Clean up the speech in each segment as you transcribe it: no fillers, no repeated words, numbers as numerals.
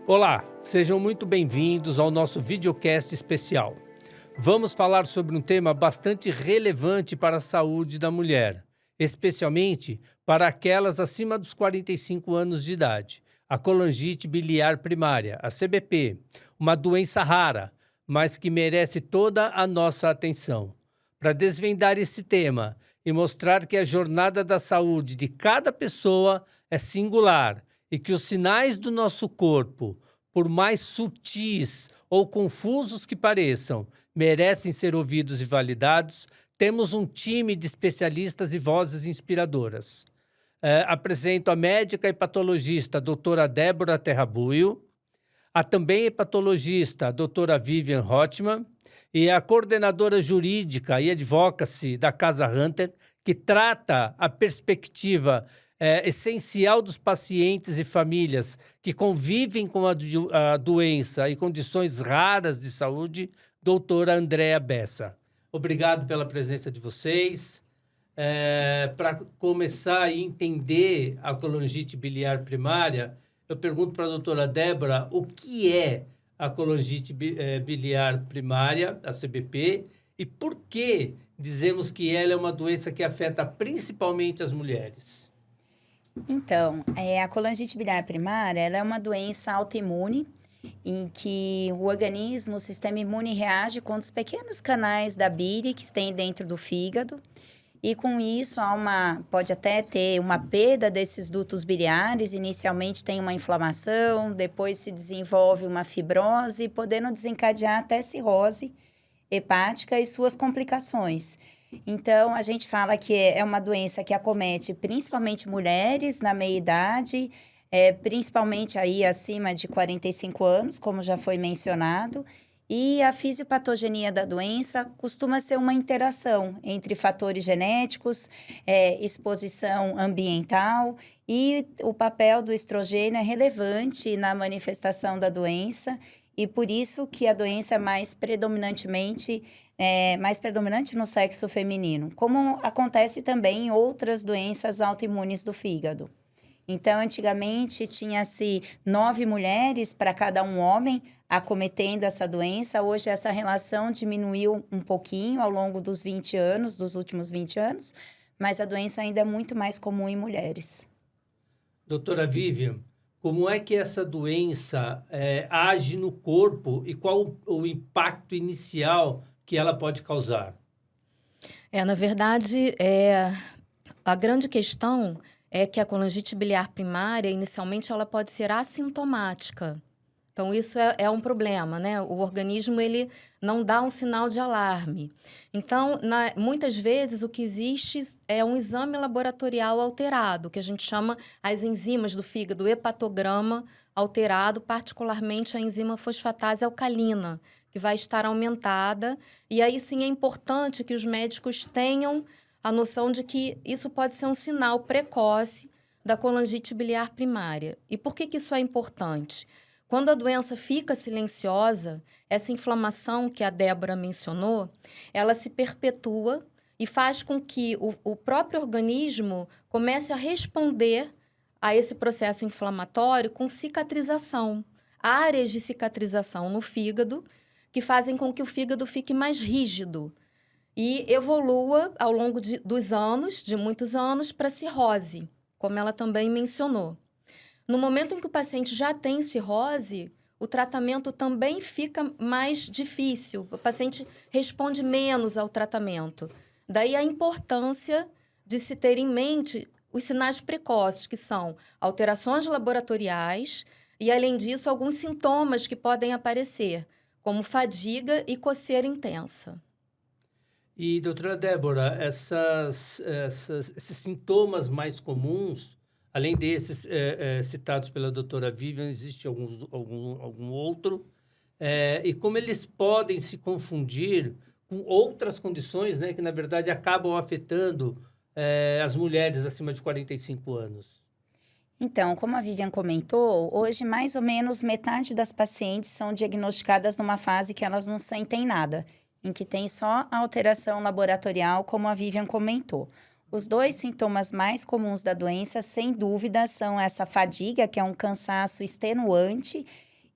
Olá, sejam muito bem-vindos ao nosso videocast especial. Vamos falar sobre um tema bastante relevante para a saúde da mulher, especialmente para aquelas acima dos 45 anos de idade, a colangite biliar primária, a CBP, uma doença rara, mas que merece toda a nossa atenção. Para desvendar esse tema e mostrar que a jornada da saúde de cada pessoa é singular e que os sinais do nosso corpo, por mais sutis ou confusos que pareçam, merecem ser ouvidos e validados, temos um time de especialistas e vozes inspiradoras. Apresento a médica hepatologista doutora Débora Terrabuio, a também hepatologista doutora Vivian Rothman e a coordenadora jurídica e advocacy da Casa Hunter, que trata a perspectiva essencial dos pacientes e famílias que convivem com a doença e condições raras de saúde, doutora Andréa Bessa. Obrigado pela presença de vocês. Para começar a entender a colangite biliar primária, eu pergunto para a doutora Débora o que é a colangite biliar primária, a CBP, e por que dizemos que ela é uma doença que afeta principalmente as mulheres. Então, a colangite biliar primária ela é uma doença autoimune em que o organismo, o sistema imune reage com os pequenos canais da bile que tem dentro do fígado e com isso pode até ter uma perda desses dutos biliares, inicialmente tem uma inflamação, depois se desenvolve uma fibrose, podendo desencadear até cirrose hepática e suas complicações. Então, a gente fala que é uma doença que acomete principalmente mulheres na meia-idade, principalmente aí acima de 45 anos, como já foi mencionado, e a fisiopatogenia da doença costuma ser uma interação entre fatores genéticos, exposição ambiental, e o papel do estrogênio é relevante na manifestação da doença, e por isso que a doença é mais predominante no sexo feminino, como acontece também em outras doenças autoimunes do fígado. Então, antigamente, tinha-se 9 mulheres para cada um homem acometendo essa doença. Hoje, essa relação diminuiu um pouquinho ao longo dos últimos 20 anos, mas a doença ainda é muito mais comum em mulheres. Doutora Vivian, como é que essa doença age no corpo e qual o impacto inicial que ela pode causar? Na verdade, a grande questão é que a colangite biliar primária, inicialmente, ela pode ser assintomática. Então, isso é um problema, né? O organismo, ele não dá um sinal de alarme. Então, muitas vezes, o que existe é um exame laboratorial alterado, que a gente chama as enzimas do fígado, o hepatograma alterado, particularmente a enzima fosfatase alcalina, que vai estar aumentada. E aí, sim, é importante que os médicos tenham a noção de que isso pode ser um sinal precoce da colangite biliar primária. E por que isso é importante? Quando a doença fica silenciosa, essa inflamação que a Débora mencionou, ela se perpetua e faz com que o próprio organismo comece a responder a esse processo inflamatório com cicatrização, áreas de cicatrização no fígado, que fazem com que o fígado fique mais rígido e evolua ao longo dos anos, de muitos anos, para cirrose, como ela também mencionou. No momento em que o paciente já tem cirrose, o tratamento também fica mais difícil, o paciente responde menos ao tratamento. Daí a importância de se ter em mente os sinais precoces, que são alterações laboratoriais e, além disso, alguns sintomas que podem aparecer, como fadiga e coceira intensa. E, doutora Débora, esses sintomas mais comuns, além desses citados pela doutora Vivian, existe algum outro? E como eles podem se confundir com outras condições, né, que, na verdade, acabam afetando as mulheres acima de 45 anos? Então, como a Vivian comentou, hoje mais ou menos metade das pacientes são diagnosticadas numa fase que elas não sentem nada, em que tem só a alteração laboratorial, como a Vivian comentou. Os 2 sintomas mais comuns da doença, sem dúvida, são essa fadiga, que é um cansaço extenuante,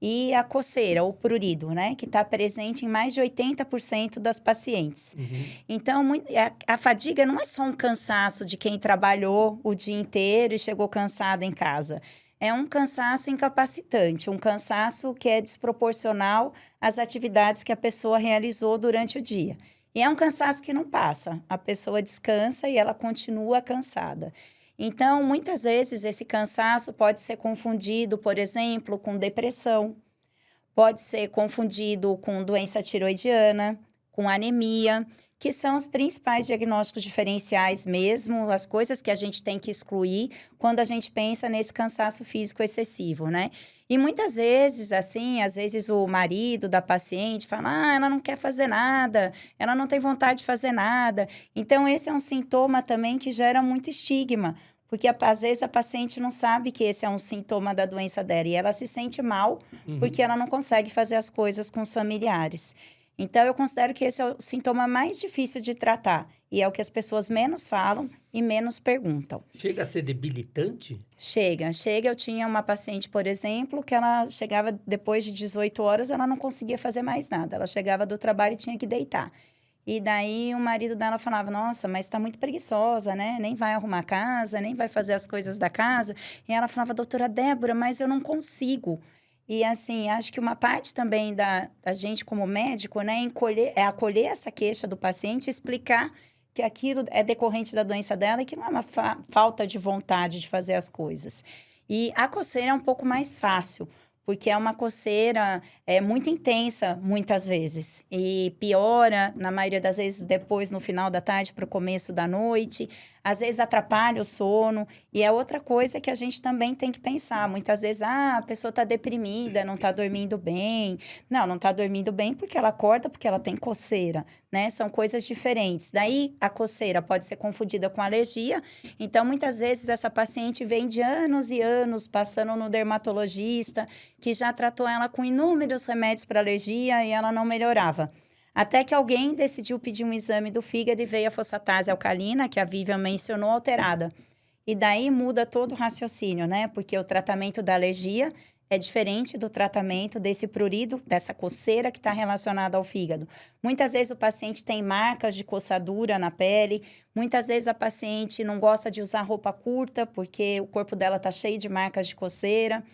e a coceira, ou prurido, né? Que está presente em mais de 80% das pacientes. Então, a fadiga não é só um cansaço de quem trabalhou o dia inteiro e chegou cansado em casa. É um cansaço incapacitante, um cansaço que é desproporcional às atividades que a pessoa realizou durante o dia. E é um cansaço que não passa. A pessoa descansa e ela continua cansada. Então, muitas vezes, esse cansaço pode ser confundido, por exemplo, com depressão, pode ser confundido com doença tiroidiana, com anemia, que são os principais diagnósticos diferenciais mesmo, as coisas que a gente tem que excluir quando a gente pensa nesse cansaço físico excessivo, né? E muitas vezes, assim, às vezes o marido da paciente fala, ela não quer fazer nada, ela não tem vontade de fazer nada. Então, esse é um sintoma também que gera muito estigma, porque às vezes a paciente não sabe que esse é um sintoma da doença dela e ela se sente mal porque ela não consegue fazer as coisas com os familiares. Então, eu considero que esse é o sintoma mais difícil de tratar e é o que as pessoas menos falam e menos perguntam. Chega a ser debilitante? Chega. Eu tinha uma paciente, por exemplo, que ela chegava depois de 18 horas, ela não conseguia fazer mais nada. Ela chegava do trabalho e tinha que deitar. E daí o marido dela falava, nossa, mas está muito preguiçosa, né? Nem vai arrumar a casa, nem vai fazer as coisas da casa. E ela falava, doutora Débora, mas eu não consigo. E assim, acho que uma parte também da gente como médico, né, é acolher essa queixa do paciente e explicar que aquilo é decorrente da doença dela e que não é uma falta de vontade de fazer as coisas. E a coceira é um pouco mais fácil, porque é uma coceira muito intensa, muitas vezes. E piora, na maioria das vezes, depois, no final da tarde para o começo da noite. Às vezes, atrapalha o sono. E é outra coisa que a gente também tem que pensar. Muitas vezes, a pessoa está deprimida, não está dormindo bem. Não está dormindo bem porque ela acorda, porque ela tem coceira, né? São coisas diferentes. Daí, a coceira pode ser confundida com alergia. Então, muitas vezes, essa paciente vem de anos e anos passando no dermatologista, que já tratou ela com inúmeros remédios para alergia e ela não melhorava. Até que alguém decidiu pedir um exame do fígado e veio a fosfatase alcalina, que a Vivian mencionou, alterada. E daí muda todo o raciocínio, né? Porque o tratamento da alergia é diferente do tratamento desse prurido, dessa coceira que está relacionada ao fígado. Muitas vezes o paciente tem marcas de coçadura na pele, muitas vezes a paciente não gosta de usar roupa curta, porque o corpo dela está cheio de marcas de coceira.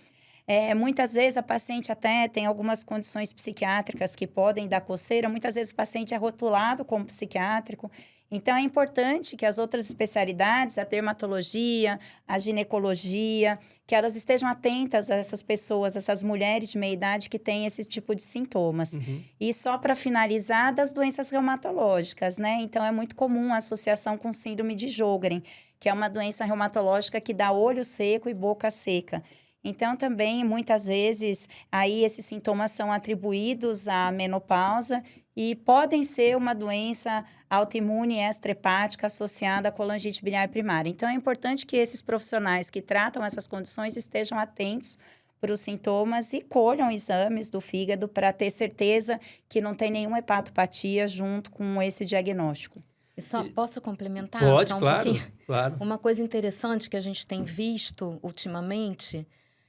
Muitas vezes a paciente até tem algumas condições psiquiátricas que podem dar coceira, muitas vezes o paciente é rotulado como psiquiátrico. Então, é importante que as outras especialidades, a dermatologia, a ginecologia, que elas estejam atentas a essas pessoas, essas mulheres de meia-idade que têm esse tipo de sintomas. E só para finalizar, das doenças reumatológicas, né? Então, é muito comum a associação com síndrome de Sjögren, que é uma doença reumatológica que dá olho seco e boca seca. Então, também, muitas vezes, aí esses sintomas são atribuídos à menopausa e podem ser uma doença autoimune extrahepática associada à colangite biliar primária. Então, é importante que esses profissionais que tratam essas condições estejam atentos para os sintomas e colham exames do fígado para ter certeza que não tem nenhuma hepatopatia junto com esse diagnóstico. Só posso complementar? Pode, só um claro, pouquinho? claro. Uma coisa interessante que a gente tem visto ultimamente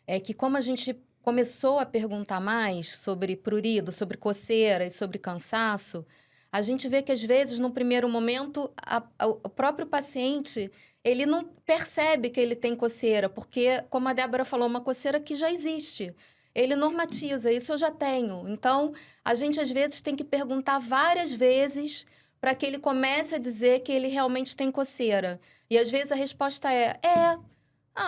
é que como a gente começou a perguntar mais sobre prurido, sobre coceira e sobre cansaço, a gente vê que às vezes, no primeiro momento, o próprio paciente, ele não percebe que ele tem coceira, porque, como a Débora falou, uma coceira que já existe. Ele normatiza, isso eu já tenho. Então, a gente às vezes tem que perguntar várias vezes para que ele comece a dizer que ele realmente tem coceira. E às vezes a resposta é...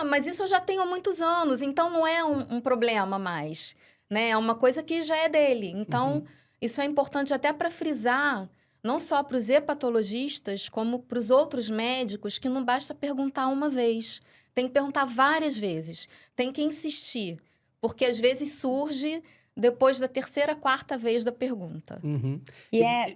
mas isso eu já tenho há muitos anos, então não é um problema mais, né? É uma coisa que já é dele. Então, isso é importante até para frisar, não só para os hepatologistas, como para os outros médicos, que não basta perguntar uma vez. Tem que perguntar várias vezes. Tem que insistir, porque às vezes surge depois da terceira, quarta vez da pergunta.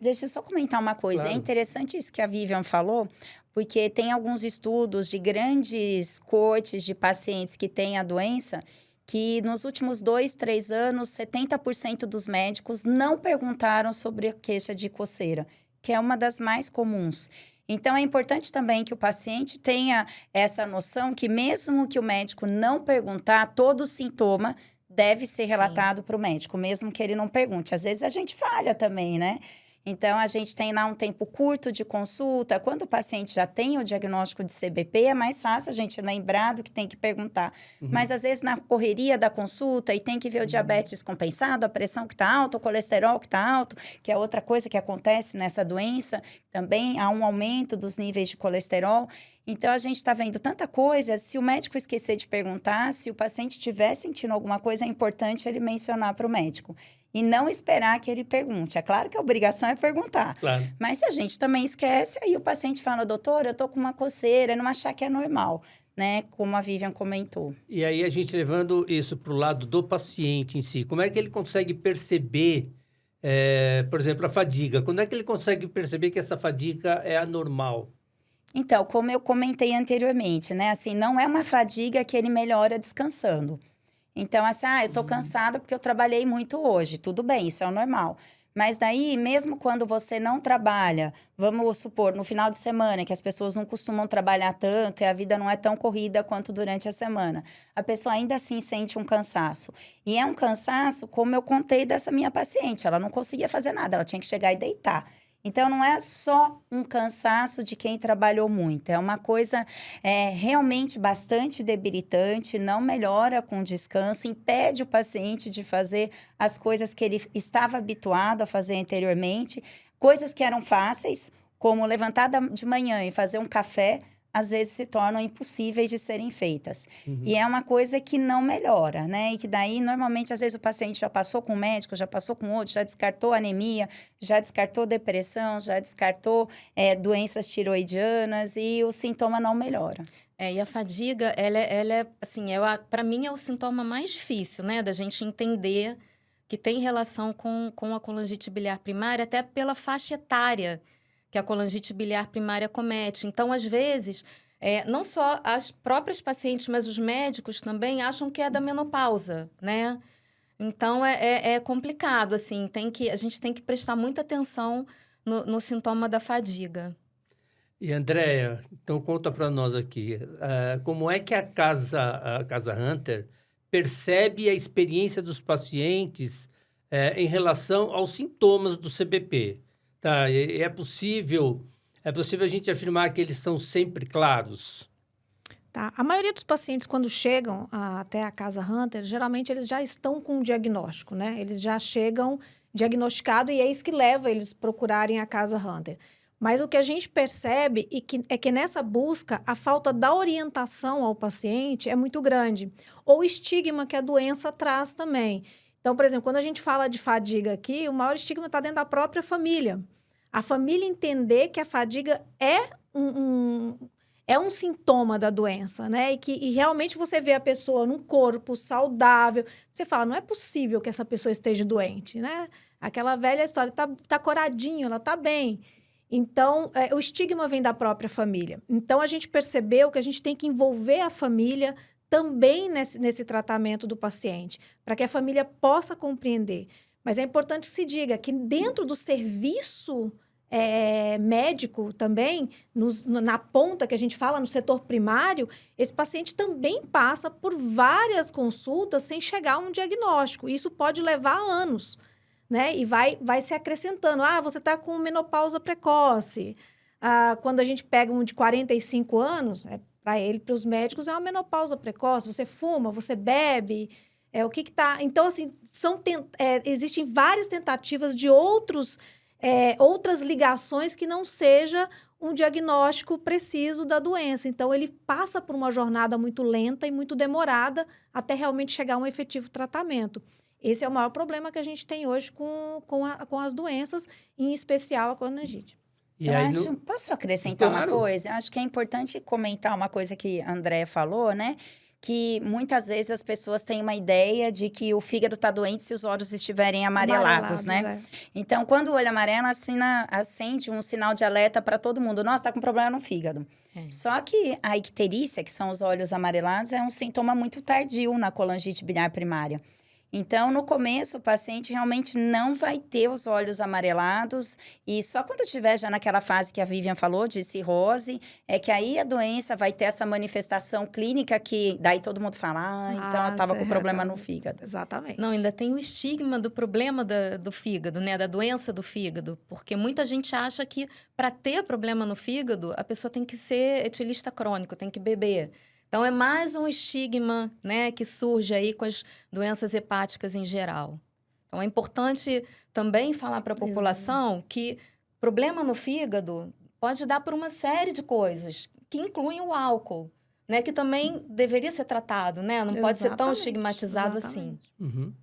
Deixa eu só comentar uma coisa. Claro. É interessante isso que a Vivian falou, porque tem alguns estudos de grandes coortes de pacientes que têm a doença, que nos últimos 2, 3 anos, 70% dos médicos não perguntaram sobre a queixa de coceira, que é uma das mais comuns. Então, é importante também que o paciente tenha essa noção que mesmo que o médico não perguntar, todo sintoma deve ser relatado para o médico, mesmo que ele não pergunte. Às vezes a gente falha também, né? Então, a gente tem lá um tempo curto de consulta. Quando o paciente já tem o diagnóstico de CBP, é mais fácil a gente lembrar do que tem que perguntar. Mas, às vezes, na correria da consulta, e tem que ver o diabetes compensado, a pressão que está alta, o colesterol que está alto, que é outra coisa que acontece nessa doença. Também há um aumento dos níveis de colesterol. Então, a gente está vendo tanta coisa. Se o médico esquecer de perguntar, se o paciente estiver sentindo alguma coisa, é importante ele mencionar para o médico. E não esperar que ele pergunte. É claro que a obrigação é perguntar. Claro. Mas se a gente também esquece, aí o paciente fala, doutor, eu tô com uma coceira, não achar que é normal, né? Como a Vivian comentou. E aí a gente levando isso para o lado do paciente em si, como é que ele consegue perceber, por exemplo, a fadiga? Quando é que ele consegue perceber que essa fadiga é anormal? Então, como eu comentei anteriormente, né? Assim, não é uma fadiga que ele melhora descansando. Então, assim, eu tô cansada porque eu trabalhei muito hoje. Tudo bem, isso é o normal. Mas daí, mesmo quando você não trabalha, vamos supor, no final de semana, que as pessoas não costumam trabalhar tanto e a vida não é tão corrida quanto durante a semana, a pessoa ainda assim sente um cansaço. E é um cansaço, como eu contei dessa minha paciente, ela não conseguia fazer nada, ela tinha que chegar e deitar. Então, não é só um cansaço de quem trabalhou muito. É uma coisa realmente bastante debilitante, não melhora com o descanso, impede o paciente de fazer as coisas que ele estava habituado a fazer anteriormente. Coisas que eram fáceis, como levantar de manhã e fazer um café, às vezes se tornam impossíveis de serem feitas. E é uma coisa que não melhora, né? E que daí, normalmente, às vezes o paciente já passou com um médico, já passou com outro, já descartou anemia, já descartou depressão, já descartou doenças tiroidianas e o sintoma não melhora. E a fadiga, ela é assim, para mim é o sintoma mais difícil, né? Da gente entender que tem relação com a colangite biliar primária, até pela faixa etária que a colangite biliar primária comete. Então, às vezes, não só as próprias pacientes, mas os médicos também acham que é da menopausa, né? Então, é complicado, assim, a gente tem que prestar muita atenção no sintoma da fadiga. E, Andréia, então conta para nós aqui, como é que a Casa Hunter percebe a experiência dos pacientes em relação aos sintomas do CBP? Tá, é possível a gente afirmar que eles são sempre claros? Tá. A maioria dos pacientes, quando chegam até a Casa Hunter, geralmente eles já estão com um diagnóstico, né? Eles já chegam diagnosticados e é isso que leva eles a procurarem a Casa Hunter. Mas o que a gente percebe é que nessa busca, a falta da orientação ao paciente é muito grande. Ou o estigma que a doença traz também. Então, por exemplo, quando a gente fala de fadiga aqui, o maior estigma está dentro da própria família. A família entender que a fadiga é um sintoma da doença, né? E realmente você vê a pessoa num corpo saudável, você fala, não é possível que essa pessoa esteja doente, né? Aquela velha história, tá coradinho, ela tá bem. Então, o estigma vem da própria família. Então, a gente percebeu que a gente tem que envolver a família também nesse tratamento do paciente, para que a família possa compreender. Mas é importante que se diga que dentro do serviço médico também, na ponta que a gente fala, no setor primário, esse paciente também passa por várias consultas sem chegar a um diagnóstico. Isso pode levar anos, né? E vai se acrescentando. Você está com menopausa precoce. Quando a gente pega um de 45 anos, para os médicos é uma menopausa precoce. Você fuma, você bebe... o que está... Então, assim, existem várias tentativas de outras ligações que não seja um diagnóstico preciso da doença. Então, ele passa por uma jornada muito lenta e muito demorada até realmente chegar a um efetivo tratamento. Esse é o maior problema que a gente tem hoje com as doenças, em especial a colangite. Posso acrescentar Claro. uma coisa? Eu acho que é importante comentar uma coisa que a Andréia falou, né? Que muitas vezes as pessoas têm uma ideia de que o fígado está doente se os olhos estiverem amarelados, né? Então, quando o olho amarela, acende um sinal de alerta para todo mundo. Nossa, está com problema no fígado. Só que a icterícia, que são os olhos amarelados, é um sintoma muito tardio na colangite biliar primária. Então, no começo, o paciente realmente não vai ter os olhos amarelados e só quando estiver já naquela fase que a Vivian falou, de cirrose, é que aí a doença vai ter essa manifestação clínica que daí todo mundo fala, então ela estava com problema no fígado. Exatamente. Não, ainda tem o estigma do problema do fígado, né? Da doença do fígado. Porque muita gente acha que para ter problema no fígado, a pessoa tem que ser etilista crônico, tem que beber. Então, é mais um estigma, né, que surge aí com as doenças hepáticas em geral. Então, é importante também falar para a população que problema no fígado pode dar por uma série de coisas, que incluem o álcool, né, que também deveria ser tratado, né? Não pode ser tão estigmatizado assim. Uhum.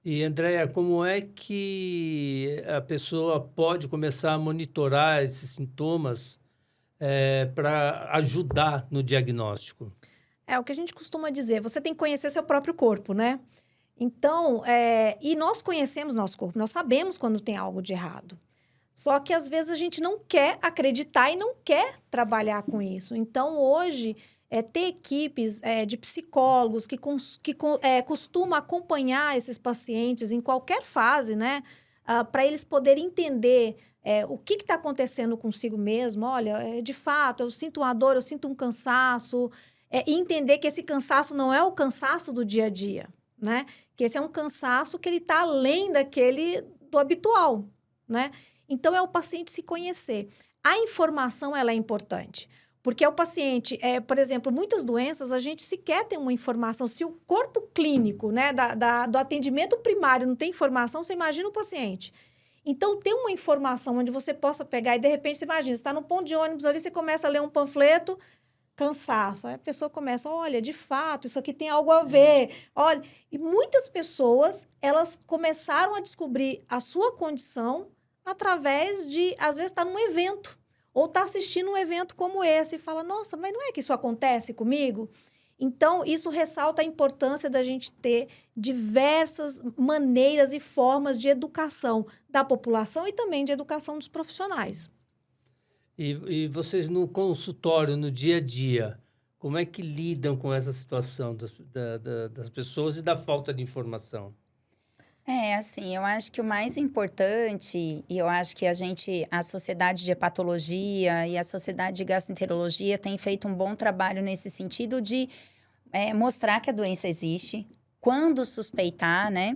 E, Andréia, como é que a pessoa pode começar a monitorar esses sintomas para ajudar no diagnóstico? É o que a gente costuma dizer, você tem que conhecer seu próprio corpo, né? Então, e nós conhecemos nosso corpo, nós sabemos quando tem algo de errado. Só que, às vezes, a gente não quer acreditar e não quer trabalhar com isso. Então, hoje, ter equipes de psicólogos que costumam acompanhar esses pacientes em qualquer fase, né? Para eles poderem entender o que está acontecendo consigo mesmo. Olha, de fato, eu sinto uma dor, eu sinto um cansaço. E entender que esse cansaço não é o cansaço do dia a dia, né? Que esse é um cansaço que ele está além do habitual, né? Então, é o paciente se conhecer. A informação, ela é importante. Porque o paciente, por exemplo, muitas doenças, a gente sequer tem uma informação. Se o corpo clínico, né, do atendimento primário não tem informação, você imagina o paciente. Então, ter uma informação onde você possa pegar e, de repente, você imagina, você está no ponto de ônibus ali, você começa a ler um panfleto, cansaço. Aí a pessoa começa, olha, de fato, isso aqui tem algo a ver. Olha, e muitas pessoas, elas começaram a descobrir a sua condição através de, às vezes, estar num evento. Ou está assistindo um evento como esse e fala, nossa, mas não é que isso acontece comigo? Então, isso ressalta a importância da gente ter diversas maneiras e formas de educação da população e também de educação dos profissionais. E vocês no consultório, no dia a dia, como é que lidam com essa situação das pessoas e da falta de informação? Assim, eu acho que o mais importante, e eu acho que a Sociedade de Hepatologia e a Sociedade de Gastroenterologia têm feito um bom trabalho nesse sentido de mostrar que a doença existe, quando suspeitar, né?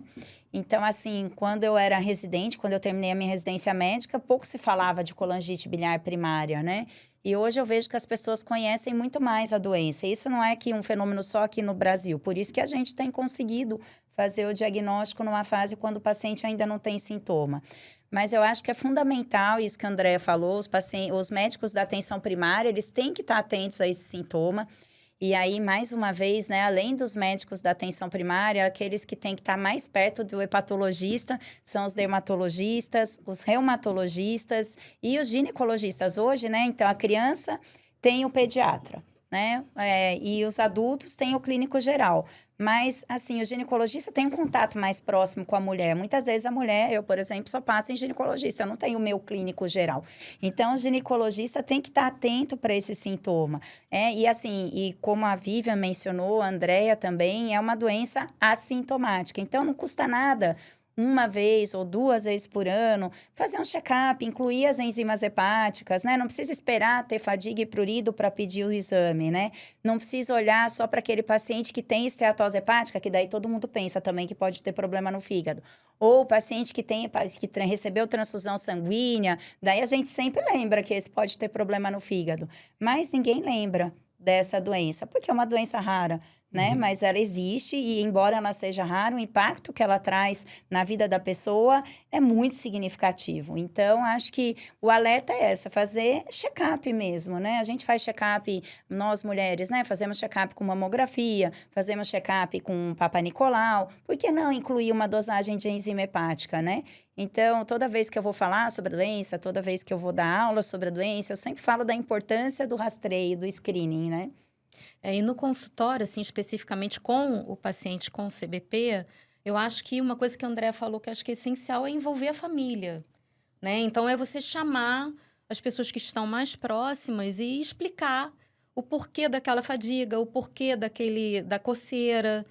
Então, assim, quando eu era residente, quando eu terminei a minha residência médica, pouco se falava de colangite biliar primária, né? E hoje eu vejo que as pessoas conhecem muito mais a doença. Isso não é que um fenômeno só aqui no Brasil. Por isso que a gente tem conseguido fazer o diagnóstico numa fase quando o paciente ainda não tem sintoma. Mas eu acho que é fundamental isso que a Andréia falou, os médicos da atenção primária, eles têm que estar atentos a esse sintoma. E aí, mais uma vez, né, além dos médicos da atenção primária, aqueles que têm que estar mais perto do hepatologista são os dermatologistas, os reumatologistas e os ginecologistas. Hoje, né, então, a criança tem o pediatra, né, e os adultos têm o clínico geral. Mas, assim, o ginecologista tem um contato mais próximo com a mulher. Muitas vezes a mulher, eu, por exemplo, só passo em ginecologista, eu não tenho o meu clínico geral. Então, o ginecologista tem que estar atento para esse sintoma. E assim, e como a Vivian mencionou, a Andréia também, é uma doença assintomática. Então, não custa nada uma vez ou duas vezes por ano, fazer um check-up, incluir as enzimas hepáticas, né? Não precisa esperar ter fadiga e prurido para pedir o exame, né? Não precisa olhar só para aquele paciente que tem esteatose hepática, que daí todo mundo pensa também que pode ter problema no fígado. Ou o paciente que recebeu transfusão sanguínea, daí a gente sempre lembra que esse pode ter problema no fígado. Mas ninguém lembra dessa doença, porque é uma doença rara, né? Mas ela existe e, embora ela seja rara, o impacto que ela traz na vida da pessoa é muito significativo. Então, acho que o alerta é fazer check-up mesmo, né? A gente faz check-up, nós mulheres, né? Fazemos check-up com mamografia, fazemos check-up com Papa Nicolau. Por que não incluir uma dosagem de enzima hepática, né? Então, toda vez que eu vou falar sobre a doença, toda vez que eu vou dar aula sobre a doença, eu sempre falo da importância do rastreio, do screening, né? E no consultório, assim, especificamente com o paciente com CBP, eu acho que uma coisa que a Andréia falou que eu acho que é essencial é envolver a família, né? Então, é você chamar as pessoas que estão mais próximas e explicar o porquê daquela fadiga, o porquê da coceira.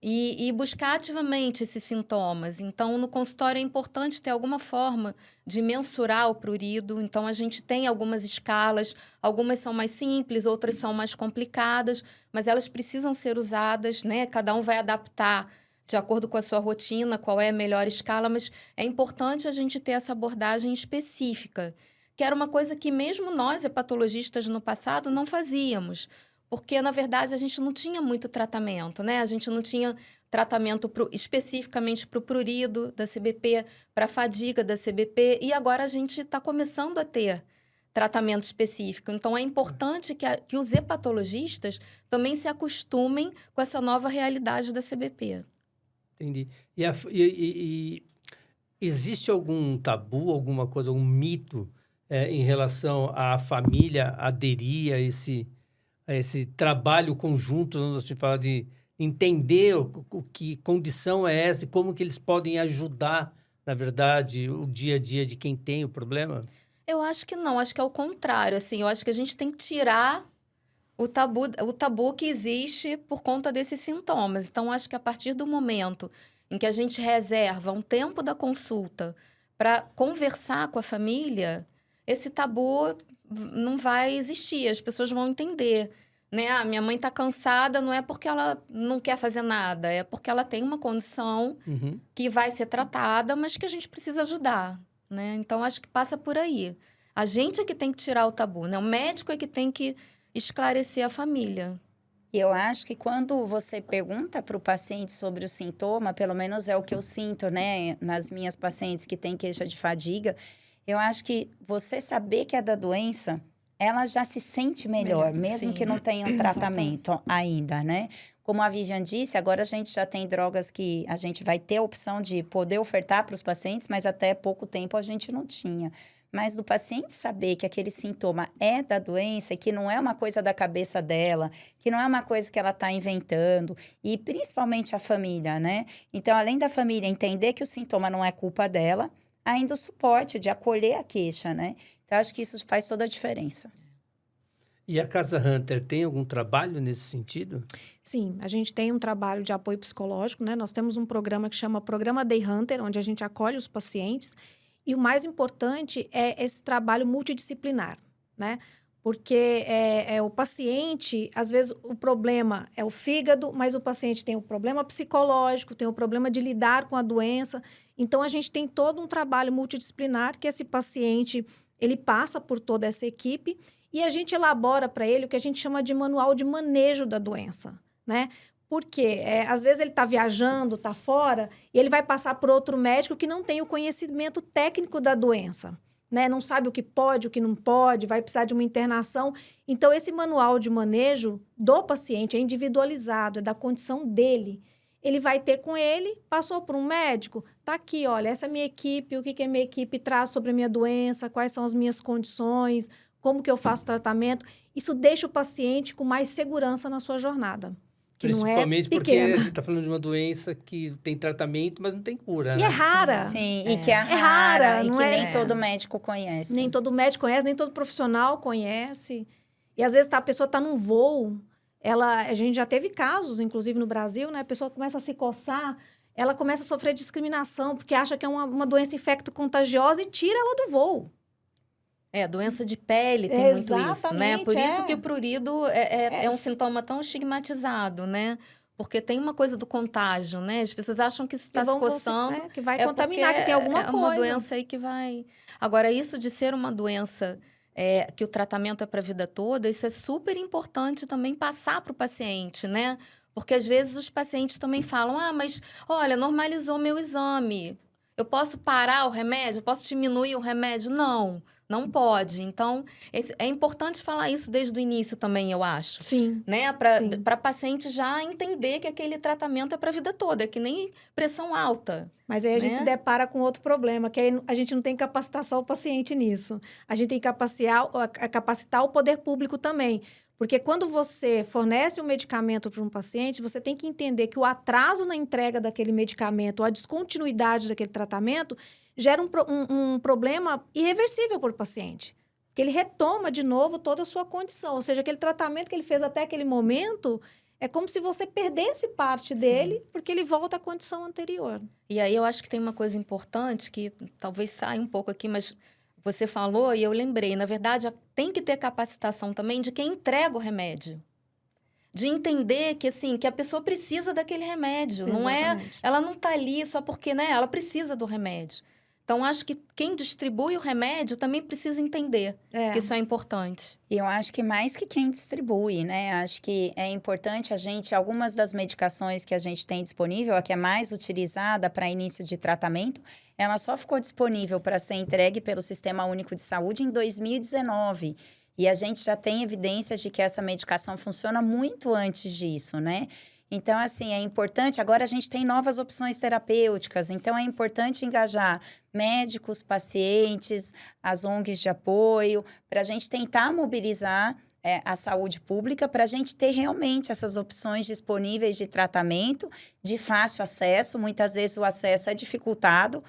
e buscar ativamente esses sintomas. Então, no consultório é importante ter alguma forma de mensurar o prurido. Então, a gente tem algumas escalas, algumas são mais simples, outras são mais complicadas, mas elas precisam ser usadas, né? Cada um vai adaptar de acordo com a sua rotina, qual é a melhor escala, mas é importante a gente ter essa abordagem específica, que era uma coisa que mesmo nós, hepatologistas, no passado, não fazíamos. Porque, na verdade, a gente não tinha muito tratamento, né? A gente não tinha tratamento especificamente para o prurido da CBP, para a fadiga da CBP, e agora a gente está começando a ter tratamento específico. Então, é importante que os hepatologistas também se acostumem com essa nova realidade da CBP. Entendi. E existe algum tabu, alguma coisa, algum mito em relação à família aderir a esse trabalho conjunto, onde a gente fala de entender o que condição é essa e como que eles podem ajudar, na verdade, o dia a dia de quem tem o problema? Eu acho que não, acho que é o contrário, assim, eu acho que a gente tem que tirar o tabu que existe por conta desses sintomas. Então, acho que a partir do momento em que a gente reserva um tempo da consulta para conversar com a família, esse tabu não vai existir, as pessoas vão entender, né? Ah, minha mãe está cansada, não é porque ela não quer fazer nada, é porque ela tem uma condição que vai ser tratada, mas que a gente precisa ajudar, né? Então, acho que passa por aí. A gente é que tem que tirar o tabu, né? O médico é que tem que esclarecer a família. E eu acho que quando você pergunta para o paciente sobre o sintoma, pelo menos é o que eu sinto, né? Nas minhas pacientes que têm queixa de fadiga, eu acho que você saber que é da doença, ela já se sente melhor, mesmo sim. que não tenha um tratamento ainda, né? Como a Vivian disse, agora a gente já tem drogas que a gente vai ter a opção de poder ofertar para os pacientes, mas até pouco tempo a gente não tinha. Mas do paciente saber que aquele sintoma é da doença, que não é uma coisa da cabeça dela, que não é uma coisa que ela está inventando, e principalmente a família, né? Então, além da família entender que o sintoma não é culpa dela, ainda o suporte de acolher a queixa, né? Então, acho que isso faz toda a diferença. E a Casa Hunter tem algum trabalho nesse sentido? Sim, a gente tem um trabalho de apoio psicológico, né? Nós temos um programa que chama Programa Day Hunter, onde a gente acolhe os pacientes. E o mais importante é esse trabalho multidisciplinar, né? Porque o paciente, às vezes, o problema é o fígado, mas o paciente tem o problema psicológico, tem o problema de lidar com a doença. Então, a gente tem todo um trabalho multidisciplinar que esse paciente, ele passa por toda essa equipe e a gente elabora para ele o que a gente chama de manual de manejo da doença, né? Porque, às vezes, ele está viajando, está fora, e ele vai passar por outro médico que não tem o conhecimento técnico da doença, né? Não sabe o que pode, o que não pode, vai precisar de uma internação. Então, esse manual de manejo do paciente é individualizado, é da condição dele. Ele vai ter com ele, passou por um médico, tá aqui, olha, essa é a minha equipe, o que a minha equipe traz sobre a minha doença, quais são as minhas condições, como que eu faço tratamento. Isso deixa o paciente com mais segurança na sua jornada. Que Principalmente não é porque a pequena. gente está falando de uma doença que tem tratamento, mas não tem cura, E né? é rara. Sim, e que é rara, rara, e não que é? nem todo médico conhece. Nem todo médico conhece, nem todo profissional conhece. E às vezes a pessoa está num voo, a gente já teve casos, inclusive no Brasil, né? A pessoa começa a se coçar, ela começa a sofrer discriminação, porque acha que é uma doença infecto-contagiosa e tira ela do voo. Doença de pele tem muito isso, né? Exatamente, Por isso que o prurido é um sintoma tão estigmatizado, né? Porque tem uma coisa do contágio, né? As pessoas acham que isso está se coçando. Que vai contaminar, que tem alguma coisa. É uma doença aí que vai... Agora, isso de ser uma doença que o tratamento é para a vida toda, isso é super importante também passar para o paciente, né? Porque às vezes os pacientes também falam, mas olha, normalizou meu exame. Eu posso parar o remédio? Eu posso diminuir o remédio? Não pode. Então, é importante falar isso desde o início também, eu acho. Sim. Né? Para paciente já entender que aquele tratamento é para a vida toda, é que nem pressão alta. Mas aí a gente se depara com outro problema, que aí a gente não tem que capacitar só o paciente nisso. A gente tem que capacitar o poder público também. Porque quando você fornece um medicamento para um paciente, você tem que entender que o atraso na entrega daquele medicamento, ou a descontinuidade daquele tratamento, gera um problema irreversível para o paciente. Porque ele retoma de novo toda a sua condição. Ou seja, aquele tratamento que ele fez até aquele momento é como se você perdesse parte dele, porque ele volta à condição anterior. E aí eu acho que tem uma coisa importante que talvez saia um pouco aqui, mas você falou e eu lembrei. Na verdade, tem que ter capacitação também de quem entrega o remédio. De entender que, assim, que a pessoa precisa daquele remédio. Não é, Exatamente. ela não está ali só porque, né, ela precisa do remédio. Então, acho que quem distribui o remédio também precisa entender que isso é importante. E eu acho que mais que quem distribui, né? Acho que é importante algumas das medicações que a gente tem disponível, a que é mais utilizada para início de tratamento, ela só ficou disponível para ser entregue pelo Sistema Único de Saúde em 2019. E a gente já tem evidências de que essa medicação funciona muito antes disso, né? Então, assim, é importante. Agora a gente tem novas opções terapêuticas, então é importante engajar médicos, pacientes, as ONGs de apoio, para a gente tentar mobilizar a saúde pública, para a gente ter realmente essas opções disponíveis de tratamento, de fácil acesso. Muitas vezes o acesso é dificultado.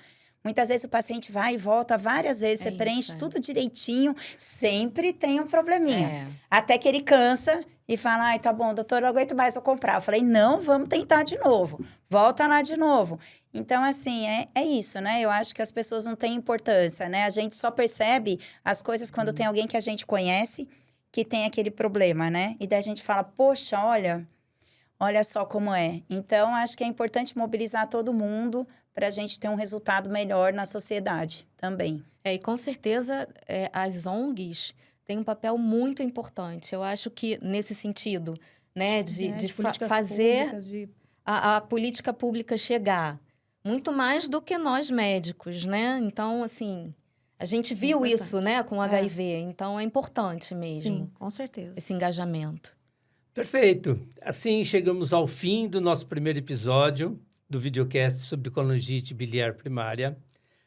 Muitas vezes o paciente vai e volta várias vezes, você preenche tudo direitinho, sempre tem um probleminha. Até que ele cansa e fala, ai, tá bom, doutor, eu não aguento mais, vou comprar. Eu falei, não, vamos tentar de novo, volta lá de novo. Então, assim, é isso, né? Eu acho que as pessoas não têm importância, né? A gente só percebe as coisas quando tem alguém que a gente conhece que tem aquele problema, né? E daí a gente fala, poxa, olha só como é. Então, acho que é importante mobilizar todo mundo para a gente ter um resultado melhor na sociedade também. E com certeza as ONGs têm um papel muito importante. Eu acho que nesse sentido, né, de fazer públicas, a política pública chegar muito mais do que nós médicos, né? Então, assim, a gente viu isso, né, com o HIV. Então, é importante mesmo. Sim, com certeza. Esse engajamento. Perfeito. Assim, chegamos ao fim do nosso primeiro episódio do videocast sobre colangite biliar primária.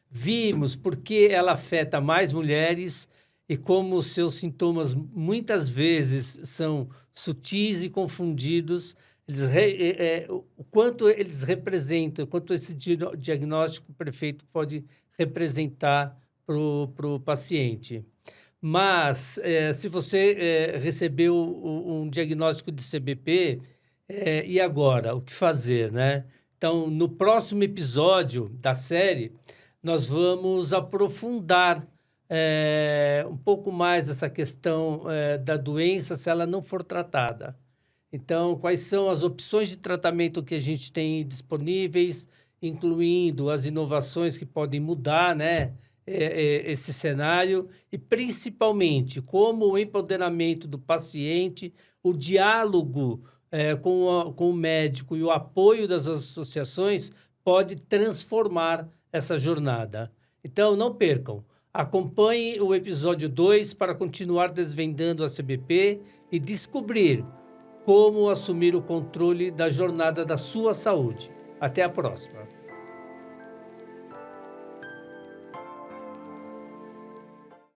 Vimos por que ela afeta mais mulheres e como os seus sintomas muitas vezes são sutis e confundidos, o quanto eles representam, o quanto esse diagnóstico perfeito pode representar para o paciente. Mas, se você recebeu um diagnóstico de CBP, e agora? O que fazer, né? Então, no próximo episódio da série, nós vamos aprofundar um pouco mais essa questão da doença se ela não for tratada. Então, quais são as opções de tratamento que a gente tem disponíveis, incluindo as inovações que podem mudar, né, esse cenário e, principalmente, como o empoderamento do paciente, o diálogo com o médico e o apoio das associações pode transformar essa jornada. Então, não percam. Acompanhe o episódio 2 para continuar desvendando a CBP e descobrir como assumir o controle da jornada da sua saúde. Até a próxima.